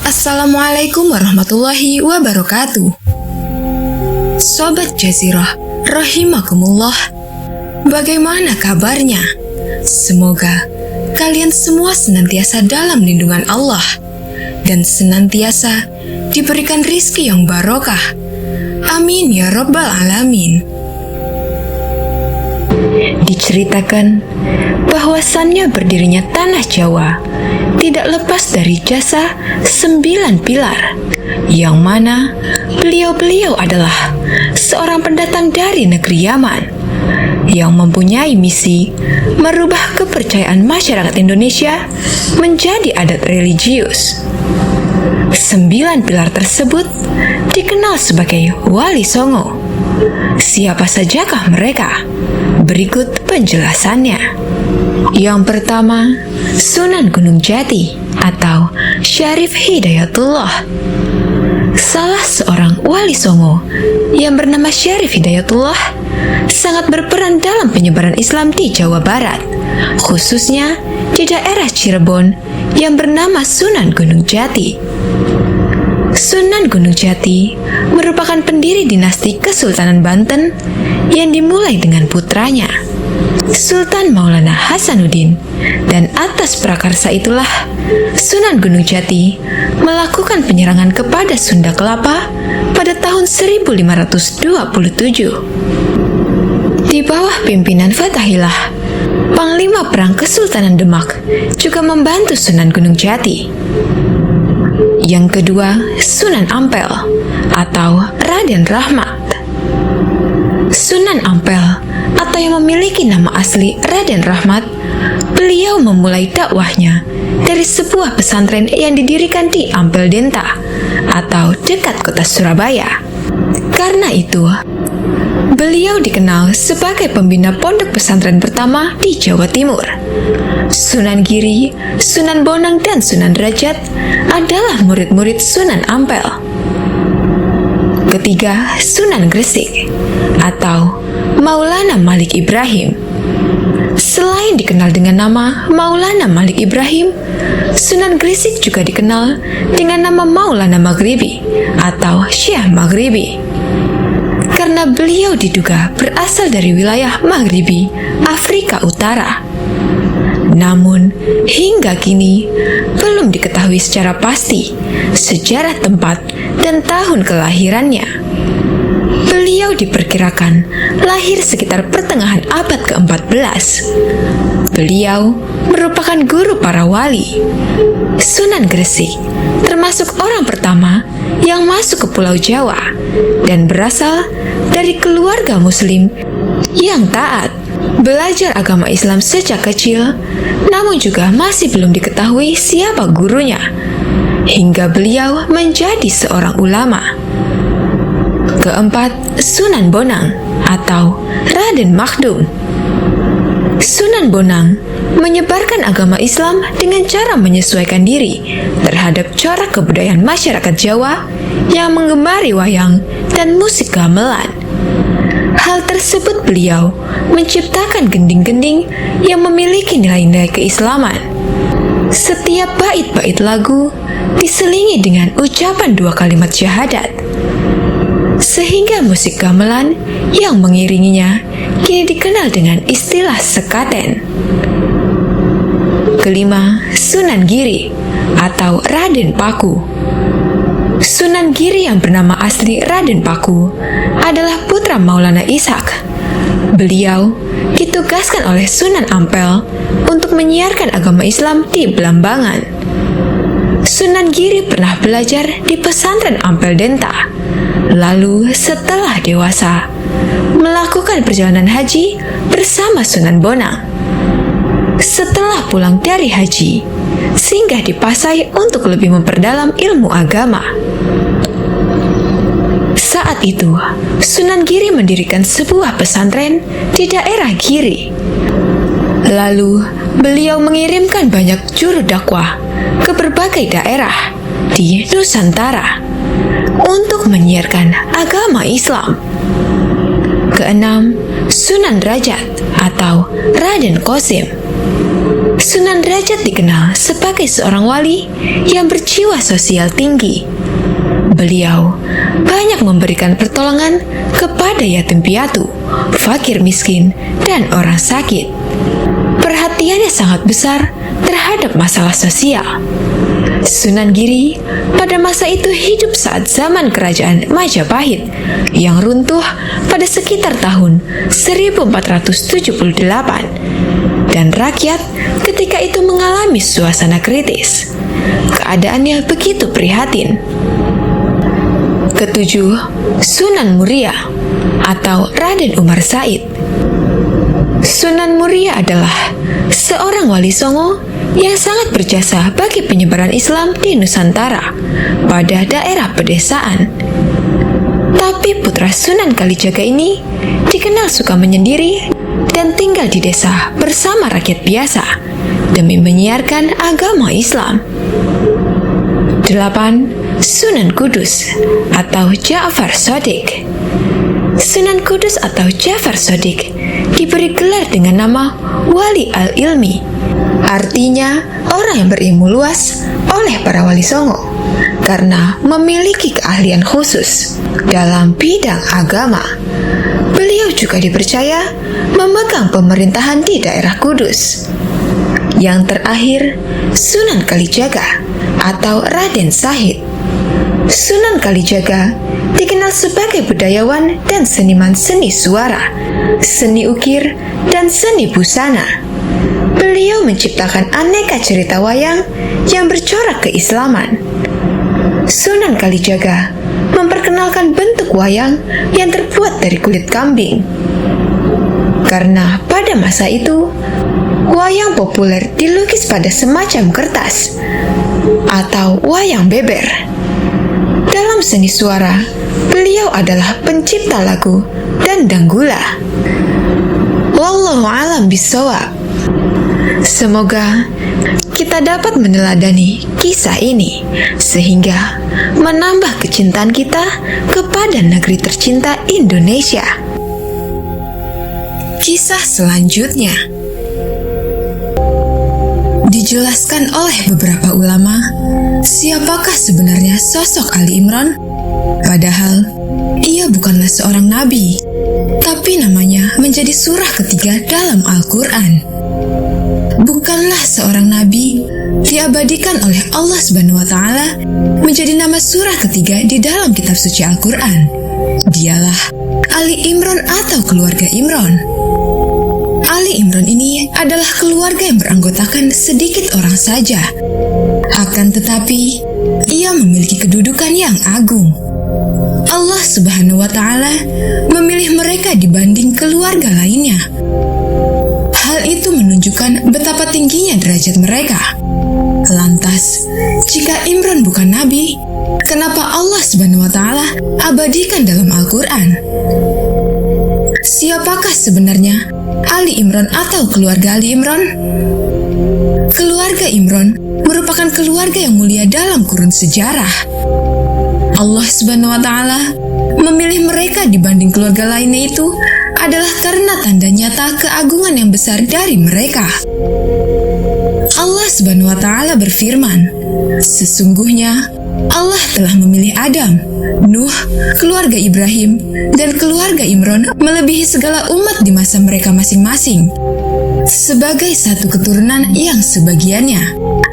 Assalamualaikum warahmatullahi wabarakatuh. Sobat Jazirah, rahimakumullah. Bagaimana kabarnya? Semoga kalian semua senantiasa dalam lindungan Allah dan senantiasa diberikan rizki yang barokah. Amin ya rabbal alamin. Diceritakan bahwasannya berdirinya tanah Jawa tidak lepas dari jasa 9 pilar, yang mana beliau-beliau adalah seorang pendatang dari negeri Yaman yang mempunyai misi merubah kepercayaan masyarakat Indonesia menjadi adat religius. 9 pilar tersebut dikenal sebagai Wali Songo. Siapa sajakah mereka? Berikut penjelasannya. Yang pertama, Sunan Gunung Jati atau Syarif Hidayatullah. Salah seorang wali Songo yang bernama Syarif Hidayatullah sangat berperan dalam penyebaran Islam di Jawa Barat, khususnya di daerah Cirebon yang bernama Sunan Gunung Jati. Sunan Gunung Jati merupakan pendiri dinasti Kesultanan Banten yang dimulai dengan putranya, Sultan Maulana Hasanuddin, dan atas prakarsa itulah Sunan Gunung Jati melakukan penyerangan kepada Sunda Kelapa pada tahun 1527. Di bawah pimpinan Fathahillah, Panglima Perang Kesultanan Demak juga membantu Sunan Gunung Jati. Yang kedua, Sunan Ampel atau Raden Rahmat. Sunan Ampel atau yang memiliki nama asli Raden Rahmat, beliau memulai dakwahnya dari sebuah pesantren yang didirikan di Ampel Denta atau dekat kota Surabaya. Karena itu, beliau dikenal sebagai pembina pondok pesantren pertama di Jawa Timur. Sunan Giri, Sunan Bonang, dan Sunan Derajat adalah murid-murid Sunan Ampel. Ketiga, Sunan Gresik atau Maulana Malik Ibrahim. Selain dikenal dengan nama Maulana Malik Ibrahim, Sunan Gresik juga dikenal dengan nama Maulana Maghribi atau Syekh Maghribi, karena beliau diduga berasal dari wilayah Maghribi, Afrika Utara. Namun, hingga kini belum diketahui secara pasti sejarah tempat dan tahun kelahirannya. Beliau diperkirakan lahir sekitar pertengahan abad ke-14. Beliau merupakan guru para wali. Sunan Gresik termasuk orang pertama yang masuk ke Pulau Jawa dan berasal dari keluarga Muslim yang taat, belajar agama Islam sejak kecil, namun juga masih belum diketahui siapa gurunya, hingga beliau menjadi seorang ulama. Keempat, Sunan Bonang atau Raden Makhdum. Sunan Bonang menyebarkan agama Islam dengan cara menyesuaikan diri terhadap corak kebudayaan masyarakat Jawa yang menggemari wayang dan musik gamelan. Hal tersebut beliau menciptakan gending-gending yang memiliki nilai-nilai keislaman. Setiap bait-bait lagu diselingi dengan ucapan 2 kalimat syahadat, sehingga musik gamelan yang mengiringinya kini dikenal dengan istilah sekaten. Kelima, Sunan Giri atau Raden Paku. Sunan Giri yang bernama asli Raden Paku adalah putra Maulana Ishak. Beliau ditugaskan oleh Sunan Ampel untuk menyiarkan agama Islam di Belambangan. Sunan Giri pernah belajar di pesantren Ampel Denta. Lalu setelah dewasa, melakukan perjalanan haji bersama Sunan Bonang. Setelah pulang dari haji, singgah di Pasai untuk lebih memperdalam ilmu agama. Saat itu, Sunan Giri mendirikan sebuah pesantren di daerah Giri. Lalu, beliau mengirimkan banyak juru dakwah ke berbagai daerah di Nusantara untuk menyiarkan agama Islam. Keenam, Sunan Derajat atau Raden Qasim. Sunan Derajat dikenal sebagai seorang wali yang berjiwa sosial tinggi. Beliau banyak memberikan pertolongan kepada yatim piatu, fakir miskin, dan orang sakit. Perhatiannya sangat besar terhadap masalah sosial. Sunan Giri pada masa itu hidup saat zaman kerajaan Majapahit yang runtuh pada sekitar tahun 1478, dan rakyat ketika itu mengalami suasana kritis. Keadaannya begitu prihatin. Ketujuh, Sunan Muria atau Raden Umar Said. Sunan Muria adalah seorang wali Songo yang sangat berjasa bagi penyebaran Islam di Nusantara pada daerah pedesaan. Tapi putra Sunan Kalijaga ini dikenal suka menyendiri dan tinggal di desa bersama rakyat biasa demi menyiarkan agama Islam. 8. Sunan Kudus atau Ja'far Shadiq. Sunan Kudus atau Ja'far Shadiq diberi gelar dengan nama Wali Al-Ilmi, artinya orang yang berilmu luas oleh para wali Songo karena memiliki keahlian khusus dalam bidang agama. Beliau juga dipercaya memegang pemerintahan di daerah Kudus. Yang terakhir, Sunan Kalijaga atau Raden Shahid. Sunan Kalijaga dikenal sebagai budayawan dan seniman seni suara, seni ukir, dan seni busana. Beliau menciptakan aneka cerita wayang yang bercorak keislaman. Sunan Kalijaga memperkenalkan bentuk wayang yang terbuat dari kulit kambing. Karena pada masa itu, wayang populer dilukis pada semacam kertas atau wayang beber. Dalam seni suara, beliau adalah pencipta lagu dan danggula. Wallahu a'lam bishawab. Semoga kita dapat meneladani kisah ini sehingga menambah kecintaan kita kepada negeri tercinta Indonesia. Kisah selanjutnya dijelaskan oleh beberapa ulama siapakah sebenarnya sosok Ali Imran. Padahal ia bukanlah seorang nabi, tapi namanya menjadi surah ketiga dalam Al-Quran. Bukanlah seorang nabi diabadikan oleh Allah Subhanahu wa Ta'ala menjadi nama surah ketiga di dalam kitab suci Al-Quran. Dialah Ali Imran atau keluarga Imran. Ali Imran ini adalah keluarga yang beranggotakan sedikit orang saja. Akan tetapi, ia memiliki kedudukan yang agung. Allah Subhanahu wa Ta'ala memilih mereka dibanding keluarga lainnya. Hal itu menunjukkan betapa tingginya derajat mereka. Lantas, jika Imran bukan nabi, kenapa Allah Subhanahu wa Ta'ala abadikan dalam Al-Quran? Siapakah sebenarnya Ali Imran atau keluarga Ali Imran? Keluarga Imran merupakan keluarga yang mulia dalam kurun sejarah. Allah Subhanahu wa Ta'ala memilih mereka dibanding keluarga lainnya itu adalah karena tanda nyata keagungan yang besar dari mereka. Allah Subhanahu wa Ta'ala berfirman, "Sesungguhnya Allah telah memilih Adam, Nuh, keluarga Ibrahim, dan keluarga Imran melebihi segala umat di masa mereka masing-masing sebagai satu keturunan yang sebagiannya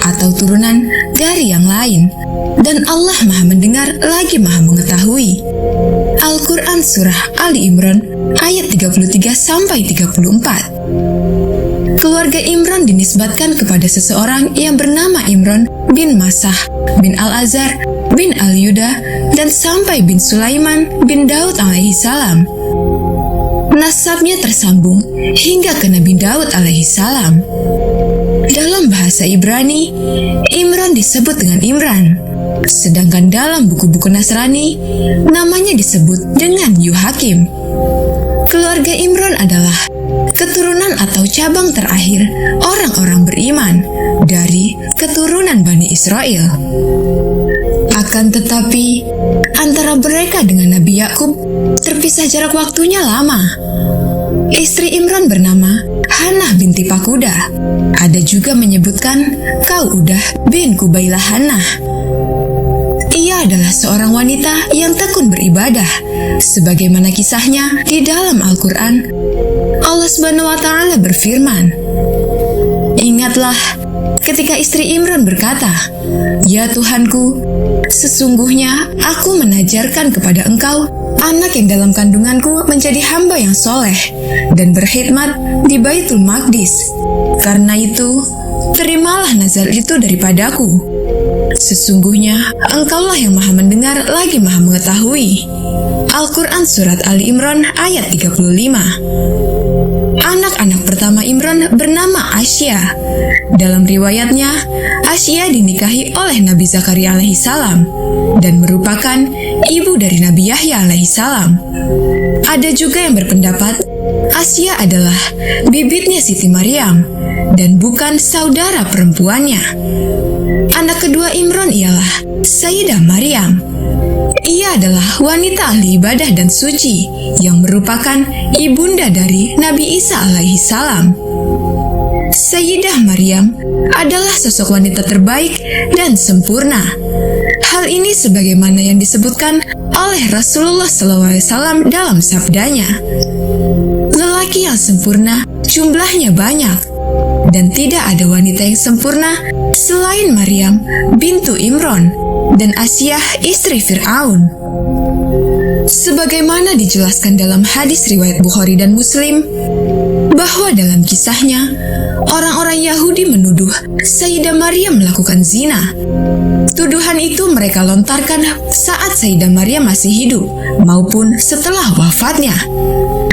atau turunan dari yang lain, dan Allah Maha Mendengar lagi Maha Mengetahui." Al-Quran Surah Ali Imran ayat 33-34. Keluarga Imran dinisbatkan kepada seseorang yang bernama Imran bin Masah bin Al-Azhar bin Al-Yuda dan sampai bin Sulaiman bin Daud alaihi salam. Nasabnya tersambung hingga ke Nabi Daud alaihi salam. Dalam bahasa Ibrani, Imran disebut dengan Imran, sedangkan dalam buku-buku Nasrani, namanya disebut dengan Yuhakim. Keluarga Imran adalah keturunan atau cabang terakhir orang-orang beriman dari keturunan Bani Israel. Akan tetapi, antara mereka dengan Nabi Yakub terpisah jarak waktunya lama. Istri Imran bernama Hannah binti Pakuda. Ada juga menyebutkan Kaudah bin Kubailah Hannah. Ia adalah seorang wanita yang tekun beribadah, sebagaimana kisahnya di dalam Al-Quran. Allah Subhanahu wa Ta'ala berfirman, "Ingatlah ketika istri Imran berkata, 'Ya Tuhanku, sesungguhnya aku menajarkan kepada engkau anak yang dalam kandunganku menjadi hamba yang soleh dan berkhidmat di Baitul Maqdis. Karena itu, terimalah nazar itu daripadaku. Sesungguhnya engkaulah yang maha mendengar lagi maha mengetahui." Al-Quran Surat Ali Imran ayat 35. Anak-anak pertama Imran bernama Asya. Dalam riwayatnya, Asya dinikahi oleh Nabi Zakaria alaihissalam dan merupakan ibu dari Nabi Yahya alaihissalam. Ada juga yang berpendapat Asya adalah bibitnya Siti Maryam dan bukan saudara perempuannya. Anak kedua Imran ialah Sayyidah Maryam. Ia adalah wanita ahli ibadah dan suci yang merupakan ibunda dari Nabi Isa alaihissalam. Sayyidah Maryam adalah sosok wanita terbaik dan sempurna. Hal ini sebagaimana yang disebutkan oleh Rasulullah SAW dalam sabdanya, "Lelaki yang sempurna jumlahnya banyak, dan tidak ada wanita yang sempurna selain Maryam bintu Imran dan Asyah istri Fir'aun." Sebagaimana dijelaskan dalam hadis riwayat Bukhari dan Muslim, bahwa dalam kisahnya, orang-orang Yahudi menuduh Sayyidah Maryam melakukan zina. Tuduhan itu mereka lontarkan saat Sayyidah Maryam masih hidup maupun setelah wafatnya.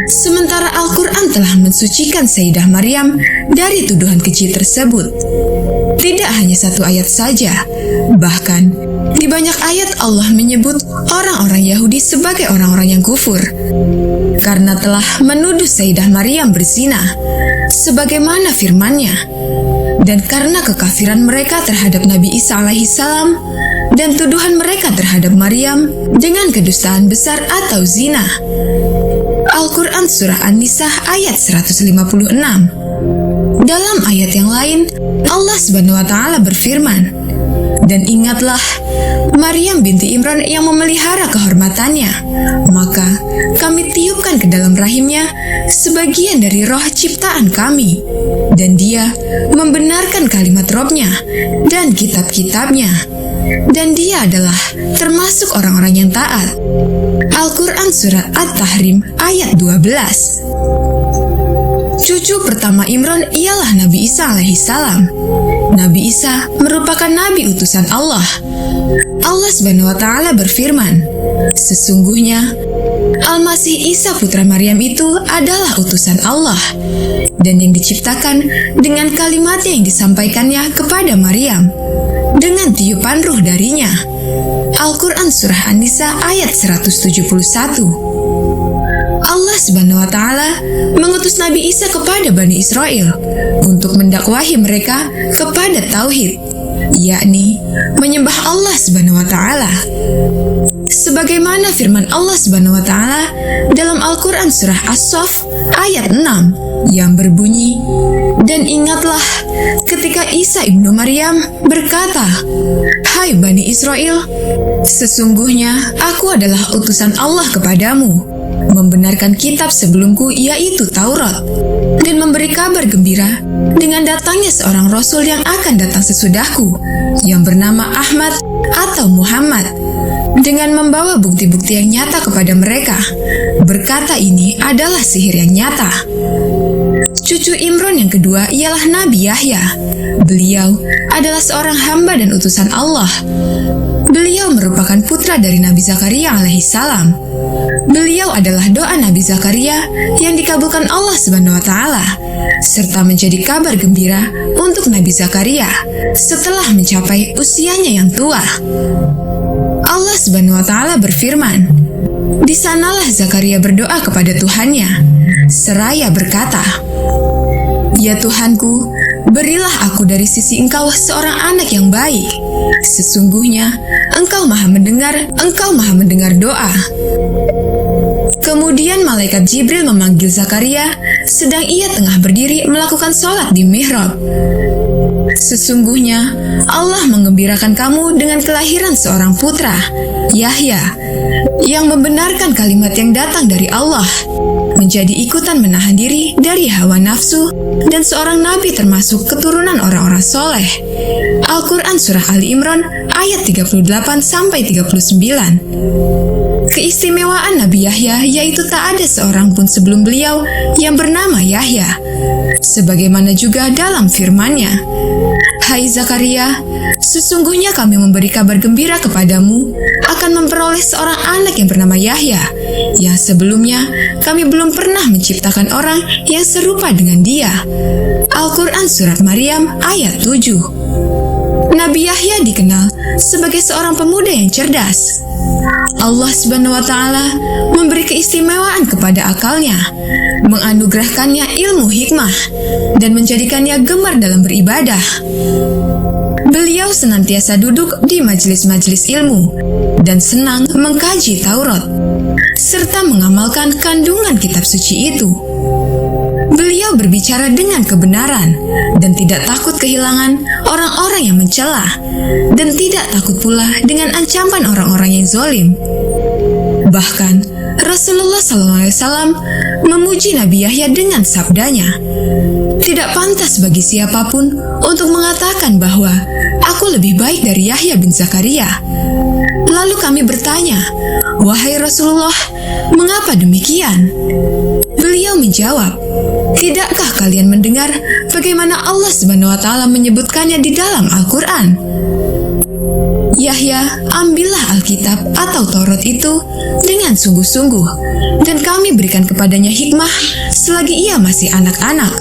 Sementara Al-Quran telah mensucikan Sayyidah Maryam dari tuduhan keji tersebut. Tidak hanya satu ayat saja, bahkan di banyak ayat Allah menyebut orang-orang Yahudi sebagai orang-orang yang kufur karena telah menuduh Sayyidah Maryam berzina, sebagaimana firman-Nya, dan karena kekafiran mereka terhadap Nabi Isa alaihissalam dan tuduhan mereka terhadap Maryam dengan kedustaan besar atau zina. Al-Quran Surah An-Nisa ayat 156. Dalam ayat yang lain, Allah Subhanahu wa Ta'ala berfirman, "Dan ingatlah Maryam binti Imran yang memelihara kehormatannya, maka kami tiupkan ke dalam rahimnya sebagian dari roh ciptaan kami, dan dia membenarkan kalimat Robnya dan kitab-kitabnya, dan dia adalah termasuk orang-orang yang taat." Al-Quran Surat At-Tahrim ayat 12. Cucu pertama Imran ialah Nabi Isa alaihissalam. Nabi Isa merupakan nabi utusan Allah. Allah Subhanahu wa Ta'ala berfirman, "Sesungguhnya Al-Masih Isa putra Maryam itu adalah utusan Allah, dan yang diciptakan dengan kalimatnya yang disampaikannya kepada Maryam, dengan tiupan ruh darinya." Al-Quran Surah An-Nisa ayat 171. Allah Subhanahu wa Ta'ala mengutus Nabi Isa kepada Bani Israel untuk mendakwahi mereka kepada tauhid, yakni menyembah Allah Subhanahu wa Ta'ala. Sebagaimana firman Allah Subhanahu wa Ta'ala dalam Al-Quran Surah As-Saff ayat 6 yang berbunyi, "Dan ingatlah ketika Isa ibnu Maryam berkata, 'Hai Bani Israel, sesungguhnya aku adalah utusan Allah kepadamu, membenarkan kitab sebelumku yaitu Taurat, dan memberi kabar gembira dengan datangnya seorang Rasul yang akan datang sesudahku, yang bernama Ahmad atau Muhammad, dengan membawa bukti-bukti yang nyata kepada mereka. Berkata ini adalah sihir yang nyata." Cucu Imran yang kedua ialah Nabi Yahya. Beliau adalah seorang hamba dan utusan Allah. Beliau merupakan putra dari Nabi Zakaria alaihissalam. Beliau adalah doa Nabi Zakaria yang dikabulkan Allah Subhanahu wa Ta'ala, serta menjadi kabar gembira untuk Nabi Zakaria setelah mencapai usianya yang tua. Allah Subhanahu wa Ta'ala berfirman, "Di sanalah Zakaria berdoa kepada Tuhannya, seraya berkata, 'Ya Tuhanku, berilah aku dari sisi Engkau seorang anak yang baik. Sesungguhnya Engkau maha mendengar doa.'" Kemudian malaikat Jibril memanggil Zakaria, sedang ia tengah berdiri melakukan sholat di mihrab. Sesungguhnya Allah mengembirakan kamu dengan kelahiran seorang putra, Yahya, yang membenarkan kalimat yang datang dari Allah, menjadi ikutan menahan diri dari hawa nafsu, dan seorang nabi termasuk keturunan orang-orang soleh. Al-Quran Surah Ali Imran ayat 38-39. Keistimewaan Nabi Yahya yaitu tak ada seorang pun sebelum beliau yang bernama Yahya. Sebagaimana juga dalam firman-Nya, "Hai Zakaria, sesungguhnya kami memberi kabar gembira kepadamu akan memperoleh seorang anak yang bernama Yahya, yang sebelumnya kami belum pernah menciptakan orang yang serupa dengan dia." Al-Quran Surat Maryam ayat 7. Nabi Yahya dikenal sebagai seorang pemuda yang cerdas. Allah Subhanahu wa Ta'ala memberi keistimewaan kepada akalnya, menganugerahkannya ilmu hikmah, dan menjadikannya gemar dalam beribadah. Beliau senantiasa duduk di majelis-majelis ilmu dan senang mengkaji Taurat, serta mengamalkan kandungan kitab suci itu. Beliau berbicara dengan kebenaran dan tidak takut kehilangan orang-orang yang mencela, dan tidak takut pula dengan ancaman orang-orang yang zalim. Bahkan Rasulullah SAW memuji Nabi Yahya dengan sabdanya, "Tidak pantas bagi siapapun untuk mengatakan bahwa aku lebih baik dari Yahya bin Zakaria." Lalu kami bertanya, "Wahai Rasulullah, mengapa demikian?" Beliau menjawab, "Tidakkah kalian mendengar bagaimana Allah Subhanahu wa Ta'ala menyebutkannya di dalam Al-Quran? Yahya, ambillah Alkitab atau Taurat itu dengan sungguh-sungguh, dan kami berikan kepadanya hikmah selagi ia masih anak-anak."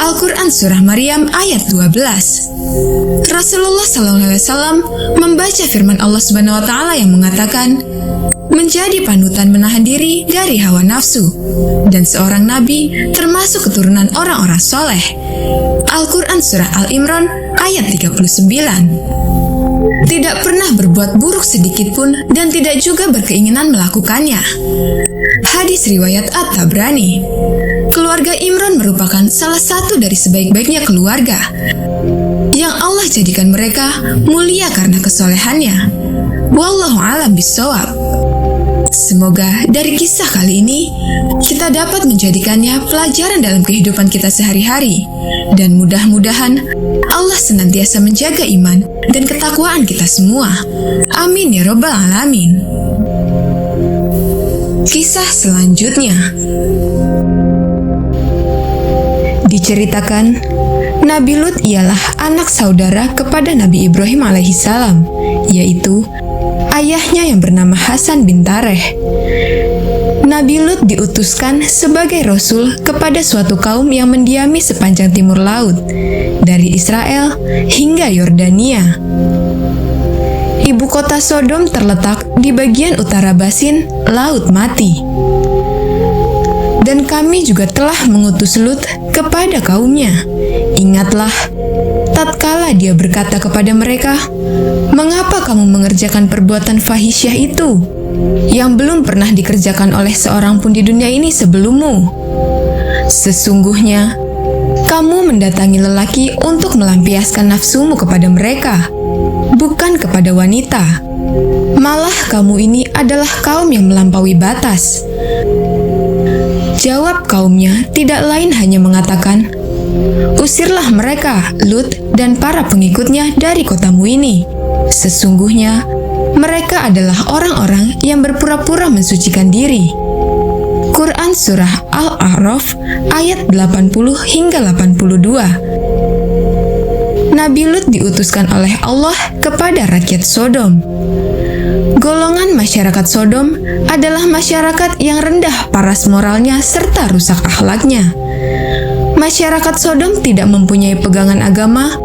Al-Quran Surah Maryam ayat 12. Rasulullah SAW membaca firman Allah Subhanahu wa Ta'ala yang mengatakan, "Menjadi panutan menahan diri dari hawa nafsu, dan seorang nabi termasuk keturunan orang-orang soleh." Al-Quran Surah Al-Imran ayat 39. Tidak pernah berbuat buruk sedikit pun dan tidak juga berkeinginan melakukannya. Hadis riwayat At-Tabrani. Keluarga Imran merupakan salah satu dari sebaik-baiknya keluarga yang Allah jadikan mereka mulia karena kesolehannya. Wallahu a'lam bishawab. Semoga dari kisah kali ini kita dapat menjadikannya pelajaran dalam kehidupan kita sehari-hari, dan mudah-mudahan Allah senantiasa menjaga iman dan ketakwaan kita semua. Amin ya robbal alamin. Kisah selanjutnya diceritakan, Nabi Lut ialah anak saudara kepada Nabi Ibrahim alaihissalam, yaitu ayahnya yang bernama Hasan bin Tareh. Nabi Lut diutuskan sebagai rasul kepada suatu kaum yang mendiami sepanjang timur laut, dari Israel hingga Yordania. Ibu kota Sodom terletak di bagian utara Basin, Laut Mati. Dan kami juga telah mengutus Lut kepada kaumnya. Ingatlah, tatkala dia berkata kepada mereka, "Mengapa kamu mengerjakan perbuatan fahisyah itu, yang belum pernah dikerjakan oleh seorang pun di dunia ini sebelummu? Sesungguhnya, kamu mendatangi lelaki untuk melampiaskan nafsumu kepada mereka, bukan kepada wanita. Malah kamu ini adalah kaum yang melampaui batas." Jawab kaumnya tidak lain hanya mengatakan, "Usirlah mereka, Lut dan para pengikutnya dari kotamu ini. Sesungguhnya mereka adalah orang-orang yang berpura-pura mensucikan diri." Quran Surah Al-A'raf ayat 80 hingga 82. Nabi Lut diutuskan oleh Allah kepada rakyat Sodom. Golongan masyarakat Sodom adalah masyarakat yang rendah paras moralnya serta rusak akhlaknya. Masyarakat Sodom tidak mempunyai pegangan agama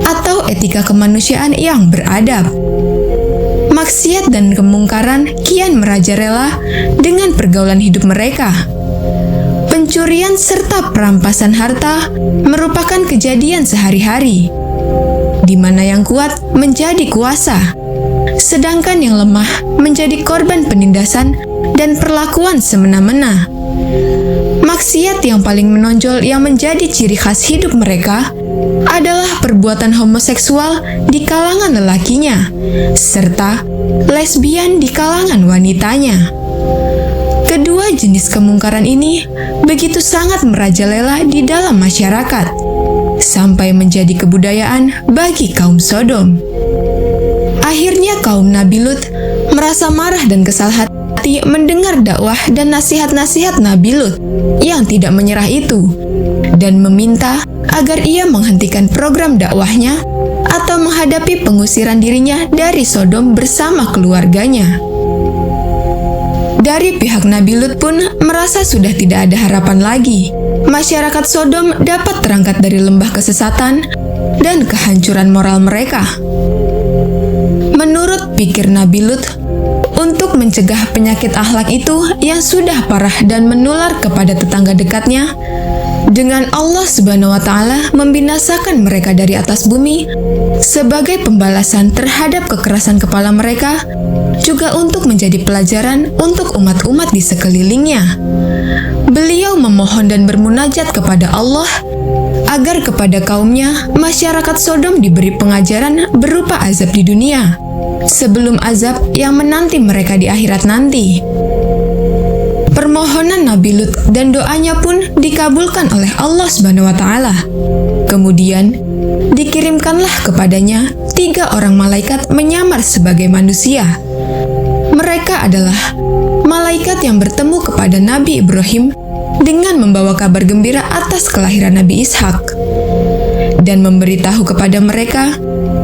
atau etika kemanusiaan yang beradab. Maksiat dan kemungkaran kian merajalela dengan pergaulan hidup mereka. Pencurian serta perampasan harta merupakan kejadian sehari-hari. di mana yang kuat menjadi kuasa, sedangkan yang lemah menjadi korban penindasan dan perlakuan semena-mena. Maksiat yang paling menonjol yang menjadi ciri khas hidup mereka adalah perbuatan homoseksual di kalangan lelakinya, serta lesbian di kalangan wanitanya. Kedua jenis kemungkaran ini begitu sangat merajalela di dalam masyarakat, sampai menjadi kebudayaan bagi kaum Sodom. Akhirnya kaum Nabi Lut merasa marah dan kesal hati mendengar dakwah dan nasihat-nasihat Nabi Lut yang tidak menyerah itu, dan meminta agar ia menghentikan program dakwahnya atau menghadapi pengusiran dirinya dari Sodom bersama keluarganya. Dari pihak Nabi Lut pun merasa sudah tidak ada harapan lagi. Masyarakat Sodom dapat terangkat dari lembah kesesatan dan kehancuran moral mereka. Menurut pikir Nabi Lut, untuk mencegah penyakit akhlak itu yang sudah parah dan menular kepada tetangga dekatnya, dengan Allah Subhanahu wa Ta'ala membinasakan mereka dari atas bumi sebagai pembalasan terhadap kekerasan kepala mereka, juga untuk menjadi pelajaran untuk umat-umat di sekelilingnya. Beliau memohon dan bermunajat kepada Allah agar kepada kaumnya, masyarakat Sodom diberi pengajaran berupa azab di dunia, sebelum azab yang menanti mereka di akhirat nanti. Permohonan Nabi Lut dan doanya pun dikabulkan oleh Allah Subhanahu wa Ta'ala. Kemudian dikirimkanlah kepadanya 3 orang malaikat menyamar sebagai manusia. Mereka adalah malaikat yang bertemu kepada Nabi Ibrahim dengan membawa kabar gembira atas kelahiran Nabi Ishak, dan memberitahu kepada mereka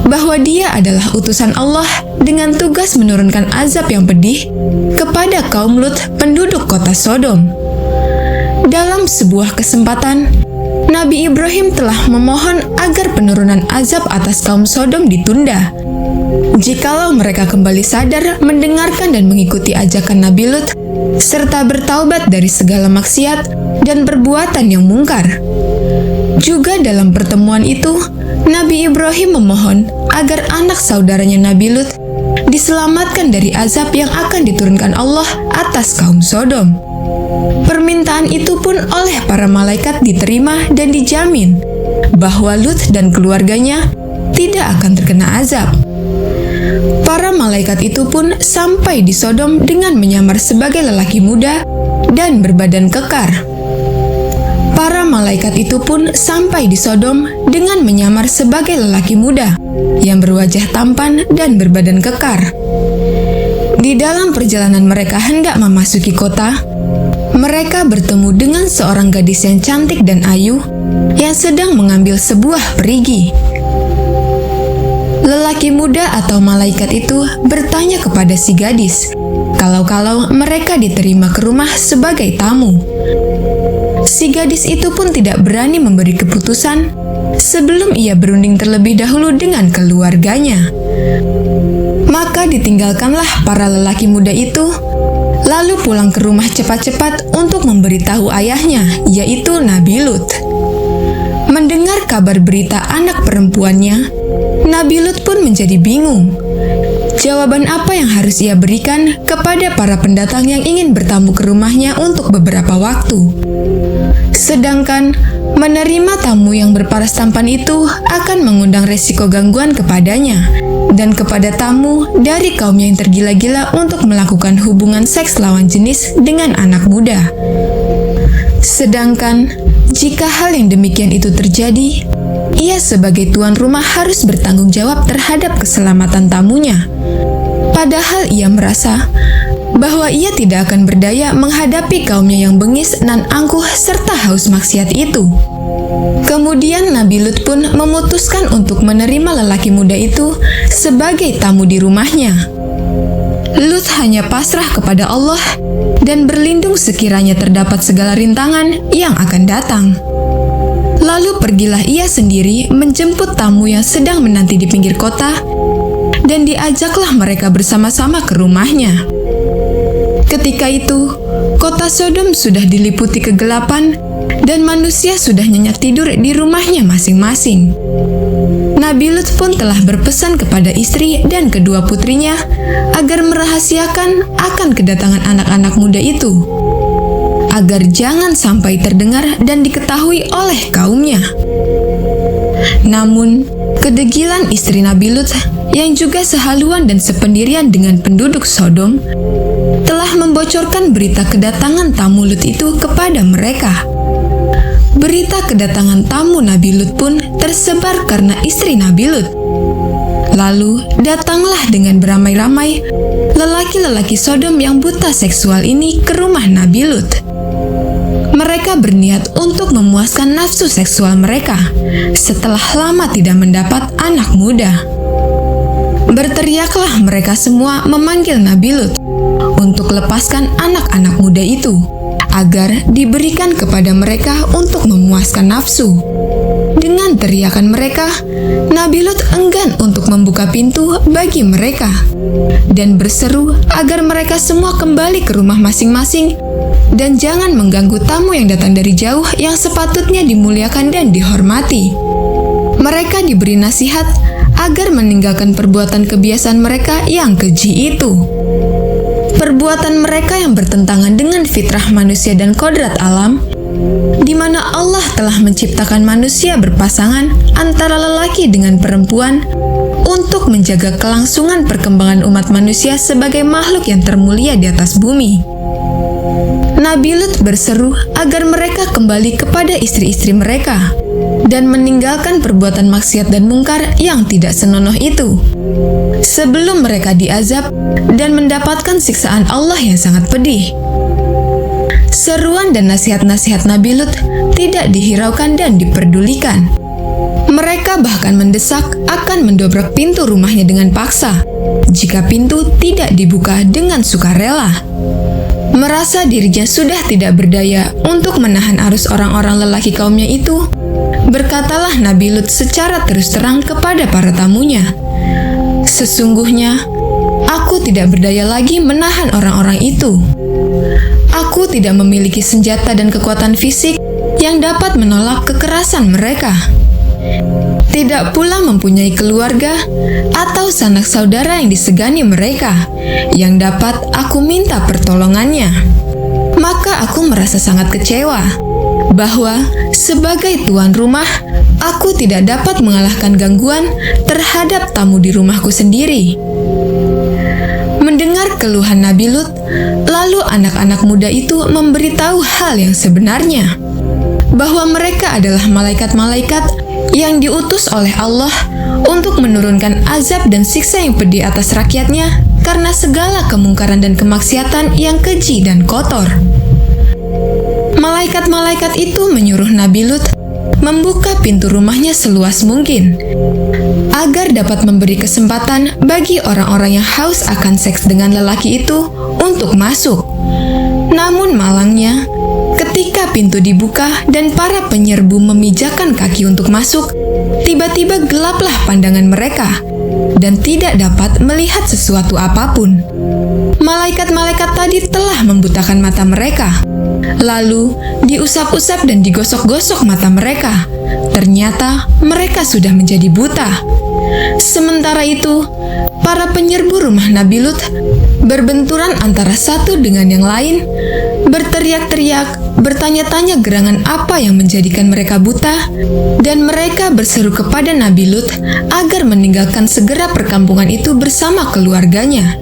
bahwa dia adalah utusan Allah dengan tugas menurunkan azab yang pedih kepada kaum Lut penduduk kota Sodom. Dalam sebuah kesempatan, Nabi Ibrahim telah memohon agar penurunan azab atas kaum Sodom ditunda, jikalau mereka kembali sadar mendengarkan dan mengikuti ajakan Nabi Lut, serta bertaubat dari segala maksiat dan perbuatan yang mungkar. Juga dalam pertemuan itu, Nabi Ibrahim memohon agar anak saudaranya Nabi Lut diselamatkan dari azab yang akan diturunkan Allah atas kaum Sodom. Permintaan itu pun oleh para malaikat diterima dan dijamin bahwa Lut dan keluarganya tidak akan terkena azab. Para malaikat itu pun sampai di Sodom dengan menyamar sebagai lelaki muda dan berbadan kekar. Para malaikat itu pun sampai di Sodom dengan menyamar sebagai lelaki muda yang berwajah tampan dan berbadan kekar. Di dalam perjalanan mereka hendak memasuki kota, mereka bertemu dengan seorang gadis yang cantik dan ayu yang sedang mengambil sebuah perigi. Lelaki muda atau malaikat itu bertanya kepada si gadis, kalau mereka diterima ke rumah sebagai tamu. Si gadis itu pun tidak berani memberi keputusan sebelum ia berunding terlebih dahulu dengan keluarganya. Maka ditinggalkanlah para lelaki muda itu, lalu pulang ke rumah cepat-cepat untuk memberitahu ayahnya, yaitu Nabi Lut. Mendengar kabar berita anak perempuannya, Nabi Lut pun menjadi bingung. Jawaban apa yang harus ia berikan kepada para pendatang yang ingin bertamu ke rumahnya untuk beberapa waktu? Sedangkan menerima tamu yang berparas tampan itu akan mengundang resiko gangguan kepadanya dan kepada tamu dari kaum yang tergila-gila untuk melakukan hubungan seks lawan jenis dengan anak muda. Sedangkan jika hal yang demikian itu terjadi, ia sebagai tuan rumah harus bertanggung jawab terhadap keselamatan tamunya. Padahal ia merasa bahwa ia tidak akan berdaya menghadapi kaumnya yang bengis nan angkuh serta haus maksiat itu. Kemudian Nabi Lut pun memutuskan untuk menerima lelaki muda itu sebagai tamu di rumahnya. Lut hanya pasrah kepada Allah dan berlindung sekiranya terdapat segala rintangan yang akan datang. Lalu pergilah ia sendiri menjemput tamu yang sedang menanti di pinggir kota, dan diajaklah mereka bersama-sama ke rumahnya. Ketika itu, kota Sodom sudah diliputi kegelapan dan manusia sudah nyenyak tidur di rumahnya masing-masing. Nabi Lut pun telah berpesan kepada istri dan kedua putrinya agar merahasiakan akan kedatangan anak-anak muda itu, agar jangan sampai terdengar dan diketahui oleh kaumnya. Namun, kedegilan istri Nabi Lut yang juga sehaluan dan sependirian dengan penduduk Sodom telah membocorkan berita kedatangan tamu Lut itu kepada mereka. Berita kedatangan tamu Nabi Lut pun tersebar karena istri Nabi Lut. Lalu datanglah dengan beramai-ramai lelaki-lelaki Sodom yang buta seksual ini ke rumah Nabi Lut. Mereka berniat untuk memuaskan nafsu seksual mereka setelah lama tidak mendapat anak muda. Berteriaklah mereka semua memanggil Nabi Lut untuk lepaskan anak-anak muda itu, agar diberikan kepada mereka untuk memuaskan nafsu. Dengan teriakan mereka, Nabi Lut enggan untuk membuka pintu bagi mereka dan berseru agar mereka semua kembali ke rumah masing-masing dan jangan mengganggu tamu yang datang dari jauh yang sepatutnya dimuliakan dan dihormati. Mereka diberi nasihat agar meninggalkan perbuatan kebiasaan mereka yang keji itu. Perbuatan mereka yang bertentangan dengan fitrah manusia dan kodrat alam, di mana Allah telah menciptakan manusia berpasangan antara lelaki dengan perempuan untuk menjaga kelangsungan perkembangan umat manusia sebagai makhluk yang termulia di atas bumi. Nabi Lut berseru agar mereka kembali kepada istri-istri mereka dan meninggalkan perbuatan maksiat dan mungkar yang tidak senonoh itu, sebelum mereka diazab dan mendapatkan siksaan Allah yang sangat pedih. Seruan dan nasihat-nasihat Nabi Lut tidak dihiraukan dan diperdulikan. Mereka bahkan mendesak akan mendobrak pintu rumahnya dengan paksa jika pintu tidak dibuka dengan sukarela. Merasa dirinya sudah tidak berdaya untuk menahan arus orang-orang lelaki kaumnya itu, berkatalah Nabi Lut secara terus terang kepada para tamunya, "Sesungguhnya, aku tidak berdaya lagi menahan orang-orang itu. Aku tidak memiliki senjata dan kekuatan fisik yang dapat menolak kekerasan mereka. Tidak pula mempunyai keluarga atau sanak saudara yang disegani mereka yang dapat aku minta pertolongannya. Maka aku merasa sangat kecewa bahwa sebagai tuan rumah, aku tidak dapat mengalahkan gangguan terhadap tamu di rumahku sendiri." Mendengar keluhan Nabi Lut, lalu anak-anak muda itu memberitahu hal yang sebenarnya, bahwa mereka adalah malaikat-malaikat yang diutus oleh Allah untuk menurunkan azab dan siksa yang pedih atas rakyatnya karena segala kemungkaran dan kemaksiatan yang keji dan kotor. Malaikat-malaikat itu menyuruh Nabi Lut membuka pintu rumahnya seluas mungkin, agar dapat memberi kesempatan bagi orang-orang yang haus akan seks dengan lelaki itu untuk masuk. Namun malangnya, ketika pintu dibuka dan para penyerbu memijakan kaki untuk masuk, tiba-tiba gelaplah pandangan mereka dan tidak dapat melihat sesuatu apapun. Malaikat-malaikat tadi telah membutakan mata mereka. Lalu diusap-usap dan digosok-gosok mata mereka. Ternyata mereka sudah menjadi buta. Sementara itu, para penyerbu rumah Nabi Lut berbenturan antara satu dengan yang lain, berteriak-teriak, bertanya-tanya gerangan apa yang menjadikan mereka buta, dan mereka berseru kepada Nabi Lut agar meninggalkan segera perkampungan itu bersama keluarganya.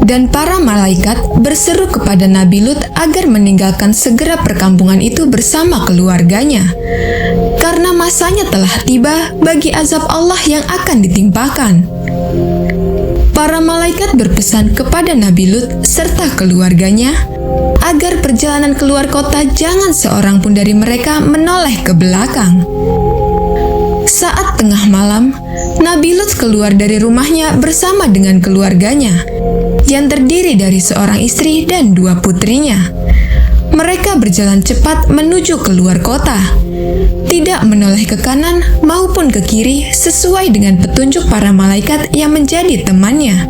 Dan para malaikat berseru kepada Nabi Lut agar meninggalkan segera perkampungan itu bersama keluarganya, karena masanya telah tiba bagi azab Allah yang akan ditimpakan. Para malaikat berpesan kepada Nabi Lut serta keluarganya agar perjalanan keluar kota jangan seorang pun dari mereka menoleh ke belakang. Saat tengah malam, Nabi Lut keluar dari rumahnya bersama dengan keluarganya, yang terdiri dari seorang istri dan 2 putrinya. Mereka berjalan cepat menuju keluar kota, tidak menoleh ke kanan maupun ke kiri sesuai dengan petunjuk para malaikat yang menjadi temannya.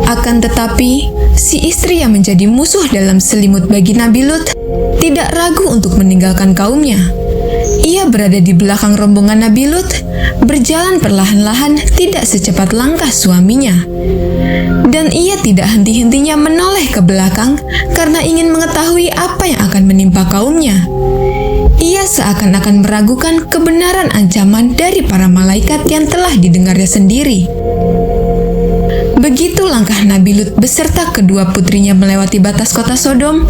Akan tetapi, si istri yang menjadi musuh dalam selimut bagi Nabi Lut tidak ragu untuk meninggalkan kaumnya Ia berada di belakang rombongan Nabi Lut, berjalan perlahan-lahan tidak secepat langkah suaminya. Dan ia tidak henti-hentinya menoleh ke belakang karena ingin mengetahui apa yang akan menimpa kaumnya. Ia seakan-akan meragukan kebenaran ancaman dari para malaikat yang telah didengarnya sendiri. Begitu langkah Nabi Lut beserta kedua putrinya melewati batas kota Sodom,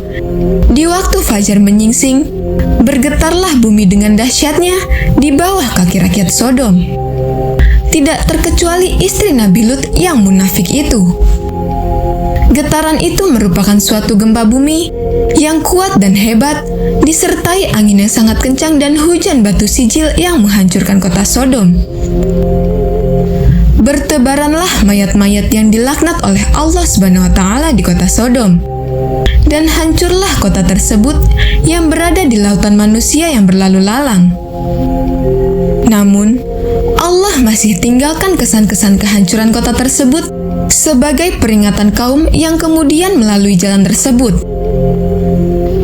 di waktu fajar menyingsing, bergetarlah bumi dengan dahsyatnya di bawah kaki rakyat Sodom. Tidak terkecuali istri Nabi Lut yang munafik itu. Getaran itu merupakan suatu gempa bumi yang kuat dan hebat, disertai angin yang sangat kencang dan hujan batu sijil yang menghancurkan kota Sodom. Bertebaranlah mayat-mayat yang dilaknat oleh Allah Subhanahu wa Ta'ala di kota Sodom, dan hancurlah kota tersebut yang berada di lautan manusia yang berlalu lalang. Namun, Allah masih tinggalkan kesan-kesan kehancuran kota tersebut sebagai peringatan kaum yang kemudian melalui jalan tersebut.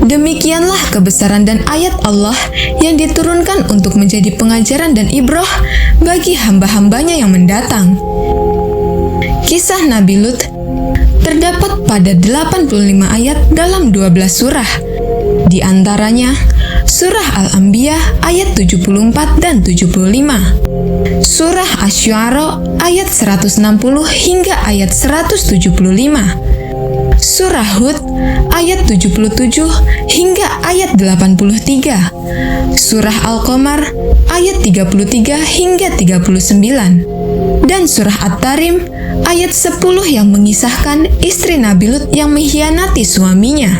Demikianlah kebesaran dan ayat Allah yang diturunkan untuk menjadi pengajaran dan ibrah bagi hamba-hambanya yang mendatang. Kisah Nabi Lut terdapat pada 85 ayat dalam 12 surah. Di antaranya, Surah Al-Anbiya ayat 74 dan 75, Surah Asy-Syu'ara ayat 160 hingga ayat 175, Surah Hud ayat 77 hingga ayat 83, Surah Al-Qamar ayat 33 hingga 39, dan Surah At-Tarim ayat 10 yang mengisahkan istri Nabi Lut yang mengkhianati suaminya.